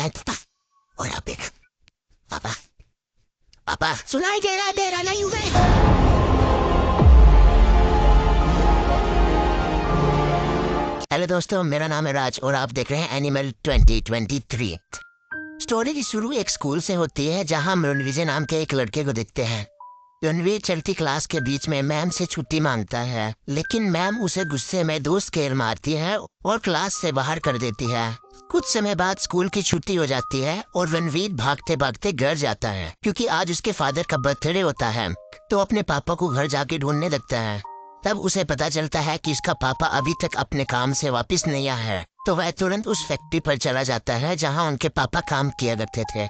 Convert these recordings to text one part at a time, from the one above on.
है पापा। और अब देख पापा, पापा सुनाई दे रहा नहीं हुए। हेलो दोस्तों, मेरा नाम है राज और आप देख रहे हैं एनिमल 2023। स्टोरी की शुरू एक स्कूल से होती है जहां हम रणविजय नाम के एक लड़के को देखते हैं। रणवीर चलती क्लास के बीच में मैम से छुट्टी मांगता है, लेकिन मैम उसे गुस्से में 2 स्केल मारती है और क्लास से बाहर कर देती है। कुछ समय बाद स्कूल की छुट्टी हो जाती है और रणवीर भागते भागते घर जाता है क्योंकि आज उसके फादर का बर्थडे होता है। तो अपने पापा को घर जाके ढूंढने लगता है। तब उसे पता चलता है कि उसका पापा अभी तक अपने काम से वापस नहीं आया है। तो वह तुरंत उस फैक्ट्री पर चला जाता है जहां उनके पापा काम किया करते थे,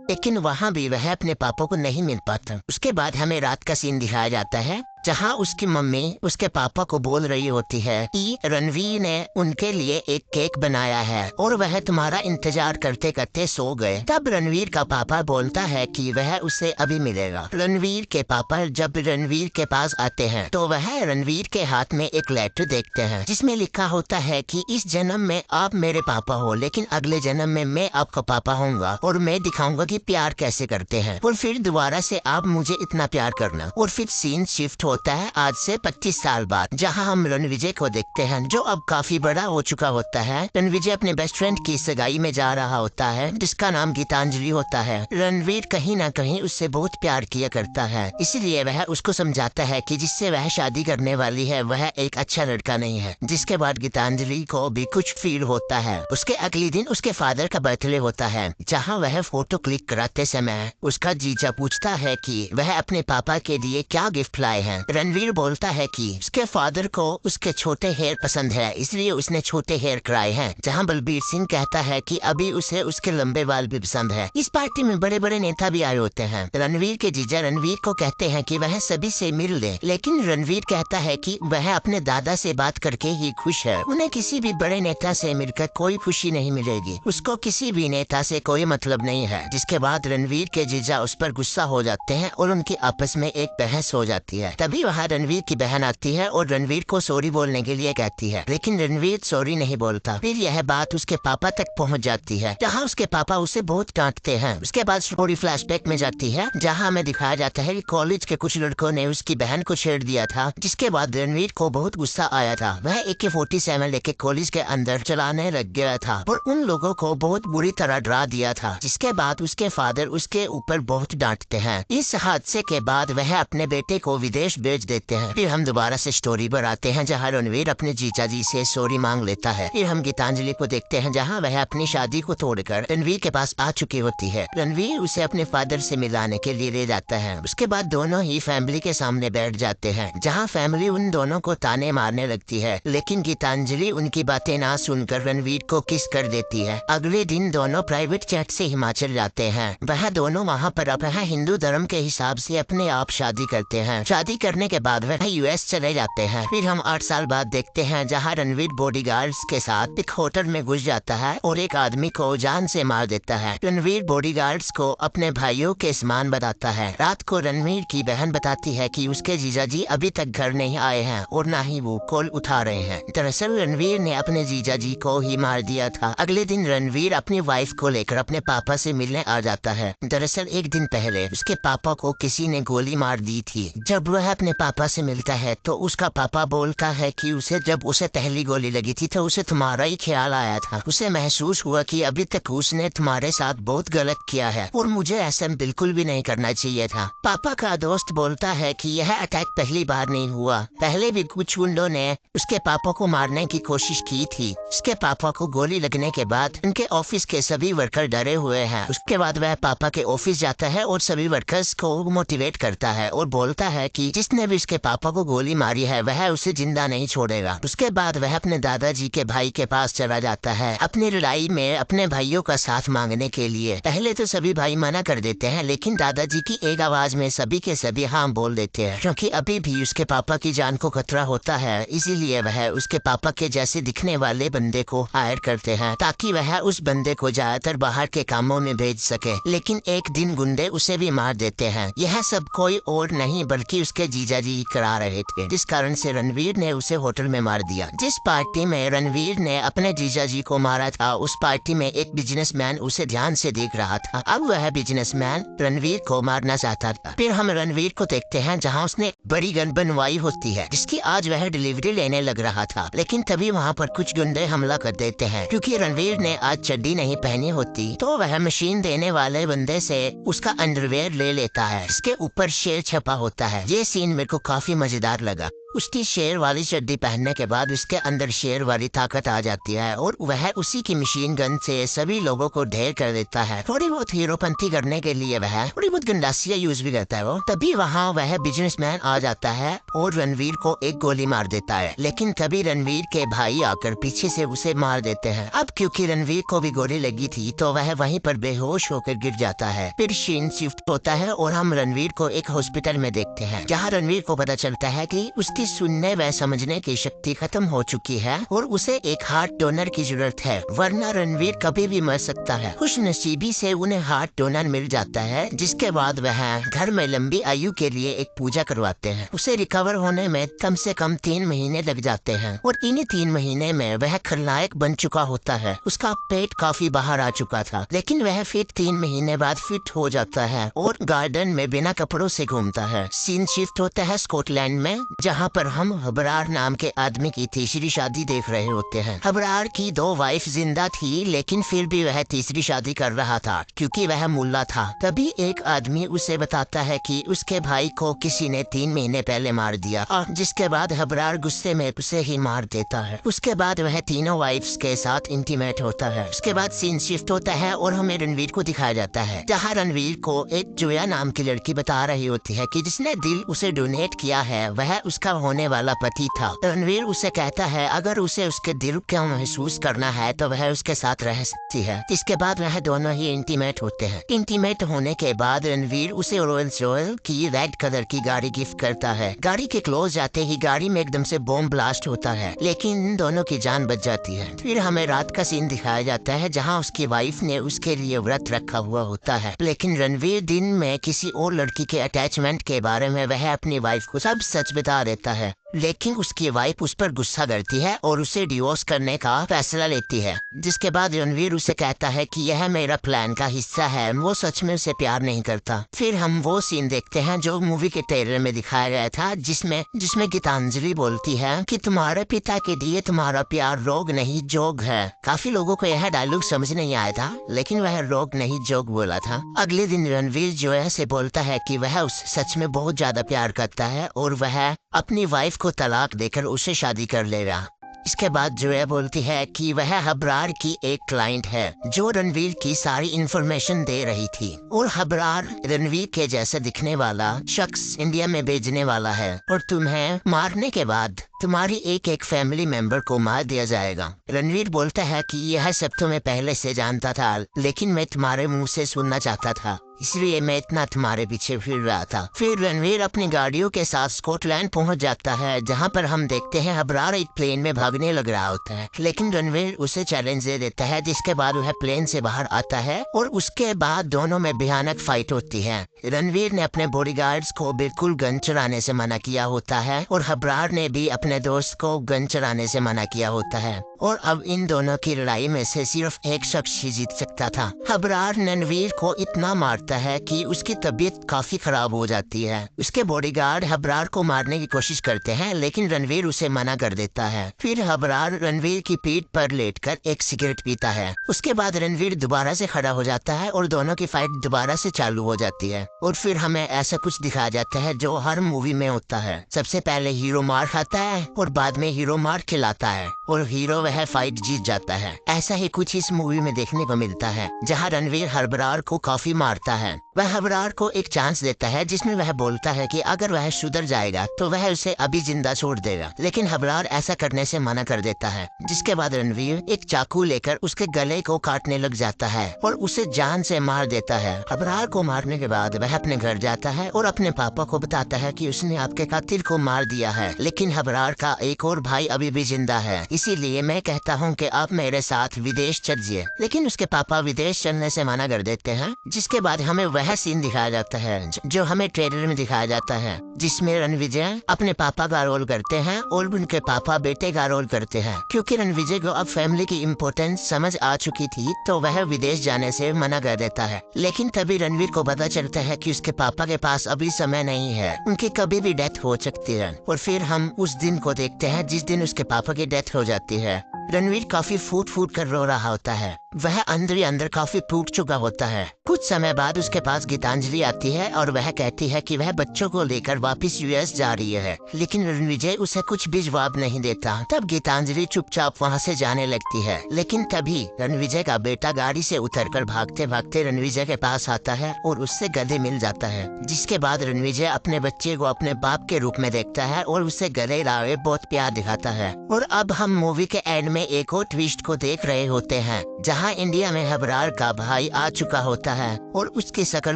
लेकिन वहां भी वह अपने पापा को नहीं मिल पाता। उसके बाद हमें रात का सीन दिखाया जाता है जहां उसकी मम्मी उसके पापा को बोल रही होती है कि रणवीर ने उनके लिए एक केक बनाया है और वह तुम्हारा इंतजार करते करते सो गए। तब रणवीर का पापा बोलता है कि वह उसे अभी मिलेगा। रणवीर के पापा जब रणवीर के पास आते हैं तो वह रणवीर के हाथ में एक लेटर देखते हैं जिसमें लिखा होता है कि इस जन्म में आप मेरे पापा हो, लेकिन अगले जन्म में मैं आपका पापा होऊंगा और मैं दिखाऊंगा कि प्यार कैसे करते हैं और फिर दोबारा से आप मुझे इतना प्यार करना। और फिर सीन शिफ्ट होता है आज से 25 साल बाद, जहां हम रणविजय को देखते हैं जो अब काफी बड़ा हो चुका होता है। रणविजय अपने बेस्ट फ्रेंड की सगाई में जा रहा होता है जिसका नाम गीतांजलि होता है। रणवीर कहीं ना कहीं उससे बहुत प्यार किया करता है, इसलिए वह उसको समझाता है कि जिससे वह शादी करने वाली है वह एक अच्छा लड़का नहीं है। जिसके बाद गीतांजलि को भी कुछ फील होता है। उसके अगले दिन उसके फादर का बर्थडे होता है जहाँ वह फोटो क्लिक कराते समय उसका जीजा पूछता है कि वह अपने पापा के लिए क्या गिफ्ट लाए हैं। रणवीर बोलता है कि उसके फादर को उसके छोटे हेयर पसंद है, इसलिए उसने छोटे हेयर कराए हैं। जहां बलबीर सिंह कहता है कि अभी उसे उसके लंबे बाल भी पसंद है। इस पार्टी में बड़े बड़े नेता भी आए होते हैं। रणवीर के जीजा रणवीर को कहते हैं कि वह सभी से मिल ले, लेकिन रणवीर कहता है कि वह अपने दादा से बात करके ही खुश है। उन्हें किसी भी बड़े नेता से मिलकर कोई खुशी नहीं मिलेगी। उसको किसी भी नेता से कोई मतलब नहीं है। जिसके बाद रणवीर के जीजा उस पर गुस्सा हो जाते हैं और उनकी आपस में एक बहस हो जाती है। तभी वहाँ रणवीर की बहन आती है और रणवीर को सॉरी बोलने के लिए कहती है, लेकिन रणवीर सॉरी नहीं बोलता। फिर यह बात उसके पापा तक पहुँच जाती है जहाँ उसके पापा उसे बहुत डांटते हैं। उसके बाद स्टोरी फ्लैशबैक में जाती है जहाँ हमें दिखाया जाता है कि कॉलेज के कुछ लड़कों ने उसकी बहन को छेड़ दिया था, जिसके बाद रणवीर को बहुत गुस्सा आया था। वह AK-47 लेके कॉलेज के अंदर चलाने लग गया था और उन लोगों को बहुत बुरी तरह डरा दिया था। जिसके बाद उसके फादर उसके ऊपर बहुत डांटते हैं। इस हादसे के बाद वह अपने बेटे को विदेश भेज देते हैं। फिर हम दोबारा से स्टोरी पर आते हैं जहाँ रणवीर अपने जीजा जी से सॉरी मांग लेता है। फिर हम गीतांजलि को देखते हैं जहाँ वह अपनी शादी को तोड़कर रणवीर के पास आ चुकी होती है। रणवीर उसे अपने फादर से मिलाने के लिए ले जाता है। उसके बाद दोनों ही फैमिली के सामने बैठ जाते हैं जहाँ फैमिली उन दोनों को ताने मारने लगती है, लेकिन गीतांजलि उनकी बातें ना सुनकर रणवीर को किस कर देती है। अगले दिन दोनों प्राइवेट जेट से हिमाचल जाते हैं। वह दोनों वहाँ पर अपना हिंदू धर्म के हिसाब से अपने आप शादी करते हैं। शादी करने के बाद वह US चले जाते हैं। फिर हम 8 साल बाद देखते हैं जहाँ रणवीर बॉडीगार्ड्स के साथ एक होटल में घुस जाता है और एक आदमी को जान से मार देता है। रणवीर बॉडीगार्ड्स को अपने भाइयों के समान बताता है। रात को रणवीर की बहन बताती है कि उसके जीजाजी अभी तक घर नहीं आए हैं और ना ही वो कॉल उठा रहे हैं। दरअसल रणवीर ने अपने जीजाजी को ही मार दिया था। अगले दिन रणवीर अपनी वाइफ को लेकर अपने पापा से मिलने आ जाता है। दरअसल एक दिन पहले उसके पापा को किसी ने गोली मार दी थी। जब वह अपने पापा से मिलता है तो उसका पापा बोलता है कि जब उसे पहली गोली लगी थी तो उसे तुम्हारा ही ख्याल आया था। उसे महसूस हुआ कि अभी तक उसने तुम्हारे साथ बहुत गलत किया है और मुझे ऐसा बिल्कुल भी नहीं करना चाहिए था। पापा का दोस्त बोलता है कि यह अटैक पहली बार नहीं हुआ, पहले भी कुछ गुंडों ने उसके पापा को मारने की कोशिश की थी। उसके पापा को गोली लगने के बाद उनके ऑफिस के सभी वर्कर डरे हुए हैं। उसके बाद वह पापा के ऑफिस जाता है और सभी वर्कर्स को मोटिवेट करता है और बोलता है कि जिसने भी उसके पापा को गोली मारी है वह उसे जिंदा नहीं छोड़ेगा। उसके बाद वह अपने दादाजी के भाई के पास चला जाता है अपनी लड़ाई में अपने भाइयों का साथ मांगने के लिए। पहले तो सभी भाई मना कर देते हैं, लेकिन दादाजी की एक आवाज में सभी के सभी हाँ बोल देते हैं, क्योंकि अभी भी उसके पापा की जान को खतरा होता है। इसीलिए वह उसके पापा के जैसे दिखने वाले बंदे को हायर करते हैं ताकि वह उस बंदे को ज्यादातर बाहर के कामों में भेज सके। लेकिन एक दिन गुंडे उसे भी मार देते हैं। यह सब कोई और नहीं बल्कि उसके जीजा जी करा रहे थे, जिस कारण से रणवीर ने उसे होटल में मार दिया। जिस पार्टी में रणवीर ने अपने जीजा जी को मारा था, उस पार्टी में एक बिजनेसमैन उसे ध्यान से देख रहा था। अब वह बिजनेसमैन रणवीर को मारना चाहता था। फिर हम रणवीर को देखते हैं जहाँ उसने बड़ी गन बनवाई होती है, जिसकी आज वह डिलीवरी लेने लग रहा था। लेकिन तभी वहाँ पर कुछ गुंडे हमला कर देते हैं। क्योंकि रणवीर ने आज चड्डी नहीं पहनी होती, तो वह मशीन देने वाले बंदे से उसका अंडरवेयर ले लेता है। इसके ऊपर शेर छपा होता है। ये सीन मेरे को काफी मजेदार लगा। उसकी शेर वाली चड्डी पहनने के बाद उसके अंदर शेर वाली ताकत आ जाती है और वह उसी की मशीन गन से सभी लोगों को ढेर कर देता है। थोड़ी बहुत हीरोपंती करने के लिए वह थोड़ी बहुत गंडासिया यूज भी करता है वो। तभी वहाँ वह बिजनेसमैन आ जाता है और रणवीर को एक गोली मार देता है। लेकिन तभी रणवीर के भाई आकर पीछे से उसे मार देते हैं। अब क्योंकि रणवीर को भी गोली लगी थी, तो वह वहीं पर बेहोश होकर गिर जाता है। फिर सीन शिफ्ट होता है और हम रणवीर को एक हॉस्पिटल में देखते हैं, जहाँ रणवीर को पता चलता है कि उसकी सुनने व समझने की शक्ति खत्म हो चुकी है और उसे एक हार्ट डोनर की जरूरत है, वरना रणवीर कभी भी मर सकता है। खुशनसीबी से उन्हें हार्ट डोनर मिल जाता है, जिसके बाद वह घर में लंबी आयु के लिए एक पूजा करवाते हैं। उसे रिकवर होने में कम से कम 3 महीने लग जाते हैं और इन्हीं 3 महीने में वह खलनायक बन चुका होता है। उसका पेट काफी बाहर आ चुका था, लेकिन वह फिर 3 महीने बाद फिट हो जाता है और गार्डन में बिना कपड़ों से घूमता है। सीन शिफ्ट होता है स्कॉटलैंड में, जहाँ पर हम हबरार नाम के आदमी की तीसरी शादी देख रहे होते हैं। हबरार की 2 वाइफ जिंदा थी, लेकिन फिर भी वह तीसरी शादी कर रहा था क्योंकि वह मुल्ला था। तभी एक आदमी उसे बताता है कि उसके भाई को किसी ने 3 महीने पहले मार दिया, और जिसके बाद हबरार गुस्से में उसे ही मार देता है। उसके बाद वह तीनों वाइफ्स के साथ इंटीमेट होता है। उसके बाद सीन शिफ्ट होता है और हमें रणवीर को दिखाया जाता है, जहाँ रणवीर को एक जोया नाम की लड़की बता रही होती है कि जिसने दिल उसे डोनेट किया है वह उसका होने वाला पति था। रणवीर उसे कहता है अगर उसे उसके दिल को महसूस करना है तो वह उसके साथ रह सकती है। इसके बाद वह दोनों ही इंटीमेट होते हैं। इंटीमेट होने के बाद रणवीर उसे रोल्स रॉयल की रेड कलर की गाड़ी गिफ्ट करता है। गाड़ी के क्लोज जाते ही गाड़ी में एकदम से बॉम्ब ब्लास्ट होता है, लेकिन इन दोनों की जान बच जाती है। फिर हमें रात का सीन दिखाया जाता है, जहाँ उसकी वाइफ ने उसके लिए व्रत रखा हुआ होता है, लेकिन रणवीर दिन में किसी और लड़की के अटैचमेंट के बारे में वह अपनी वाइफ को सब सच बता देता है। लेकिन उसकी वाइफ उस पर गुस्सा करती है और उसे डिवोर्स करने का फैसला लेती है, जिसके बाद रणवीर उसे कहता है कि यह मेरा प्लान का हिस्सा है। वो सच में उसे प्यार नहीं करता। फिर हम वो सीन देखते हैं जो मूवी के ट्रेलर में दिखाया गया था, जिसमें गीतांजलि बोलती है कि तुम्हारे पिता के लिए तुम्हारा प्यार रोग नहीं जोग है। काफी लोगों को यह डायलॉग समझ नहीं आया था, लेकिन वह रोग नहीं जोग बोला था। अगले दिन रणवीर जोया से बोलता है कि वह उस सच में बहुत ज्यादा प्यार करता है और वह अपनी वाइफ को तलाक देकर उसे शादी कर लेगा। इसके बाद जोया बोलती है कि वह हबरार की एक क्लाइंट है जो रणवीर की सारी इंफॉर्मेशन दे रही थी, और हबरार रणवीर के जैसे दिखने वाला शख्स इंडिया में भेजने वाला है और तुम्हें मारने के बाद तुम्हारी एक फैमिली मेंबर को मार दिया जाएगा। रणवीर बोलता है कि यह सब तो मैं पहले से जानता था, लेकिन मैं तुम्हारे मुंह से सुनना चाहता था, इसलिए मैं इतना तुम्हारे पीछे फिर रहा था। फिर रणवीर अपनी गाड़ियों के साथ स्कॉटलैंड पहुंच जाता है, जहां पर हम देखते हैं हबरार एक प्लेन में भागने लग रहा होता है, लेकिन रणवीर उसे चैलेंज दे देता है, जिसके बाद वह प्लेन से बाहर आता है और उसके बाद दोनों में भयानक फाइट होती है। रणवीर ने अपने बॉडीगार्ड्स को बिल्कुल गन चलाने से मना किया होता है और हबरार ने भी अपने दोस्त को गन चलाने से मना किया होता है, और अब इन दोनों की लड़ाई में से सिर्फ एक शख्स ही जीत सकता था। हबरार रणवीर को इतना मारता है कि उसकी तबीयत काफी खराब हो जाती है। उसके बॉडीगार्ड हबरार को मारने की कोशिश करते हैं, लेकिन रणवीर उसे मना कर देता है। फिर हबरार रणवीर की पीठ पर लेटकर एक सिगरेट पीता है। उसके बाद रणवीर दोबारा से खड़ा हो जाता है और दोनों की फाइट दोबारा से चालू हो जाती है, और फिर हमें ऐसा कुछ दिखाया जाता है जो हर मूवी में होता है। सबसे पहले हीरो मार खाता है और बाद में हीरो मार खिलाता है और हीरो वह फाइट जीत जाता है। ऐसा ही कुछ इस मूवी में देखने को मिलता है, जहाँ रणवीर हबरार को काफी मारता है। वह हबरार को एक चांस देता है, जिसमें वह बोलता है कि अगर वह सुधर जाएगा तो वह उसे अभी जिंदा छोड़ देगा, लेकिन हबरार ऐसा करने से मना कर देता है। जिसके बाद रणवीर एक चाकू लेकर उसके गले को काटने लग जाता है और उसे जान से मार देता है। हबरार को मारने के बाद वह अपने घर जाता है और अपने पापा को बताता है कि उसने आपके कातिल को मार दिया है, लेकिन हबरार का एक और भाई अभी भी जिंदा है, इसीलिए मैं कहता हूँ कि आप मेरे साथ विदेश चलिए। लेकिन उसके पापा विदेश चलने से मना कर देते हैं। जिसके बाद हमें वह सीन दिखाया जाता है जो हमें ट्रेलर में दिखाया जाता है, जिसमें रणविजय अपने पापा का रोल करते हैं और उनके पापा बेटे का रोल करते हैं। क्योंकि रणविजय को अब फैमिली की इम्पोर्टेंस समझ आ चुकी थी तो वह विदेश जाने से मना कर देता है। लेकिन तभी रणवीर को पता चलता है कि उसके पापा के पास अभी समय नहीं है, उनकी कभी भी डेथ हो सकती है। और फिर हम उस दिन को देखते हैं जिस दिन उसके पापा की डेथ हो जाती है। रणवीर काफी फूट फूट कर रो रहा होता है, वह अंदर ही अंदर काफी टूट चुका होता है। कुछ समय बाद उसके पास गीतांजलि आती है और वह कहती है कि वह बच्चों को लेकर वापस यूएस जा रही है, लेकिन रणविजय उसे कुछ भी जवाब नहीं देता। तब गीतांजलि चुपचाप वहाँ से जाने लगती है, लेकिन तभी रणविजय का बेटा गाड़ी से उतरकर भागते भागते रणविजय के पास आता है और उससे गले मिल जाता है। जिसके बाद रणविजय अपने बच्चे को अपने बाप के रूप में देखता है और उसे गले लगाए बहुत प्यार दिखाता है। और अब हम मूवी के एंड में एक और ट्विस्ट को देख रहे होते हैं, जहां इंडिया में अबरार का भाई आ चुका होता है और उसकी शक्ल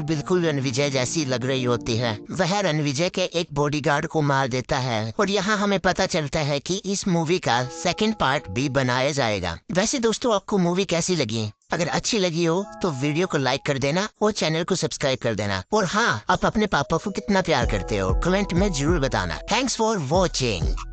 बिल्कुल रणविजय जैसी लग रही होती है। वह रणविजय के एक बॉडीगार्ड को मार देता है और यहाँ हमें पता चलता है कि इस मूवी का सेकंड पार्ट भी बनाया जाएगा। वैसे दोस्तों, आपको मूवी कैसी लगी? अगर अच्छी लगी हो तो वीडियो को लाइक कर देना और चैनल को सब्सक्राइब कर देना। और हाँ, आप अपने पापा को कितना प्यार करते हो कमेंट में जरूर बताना। Thanks for watching.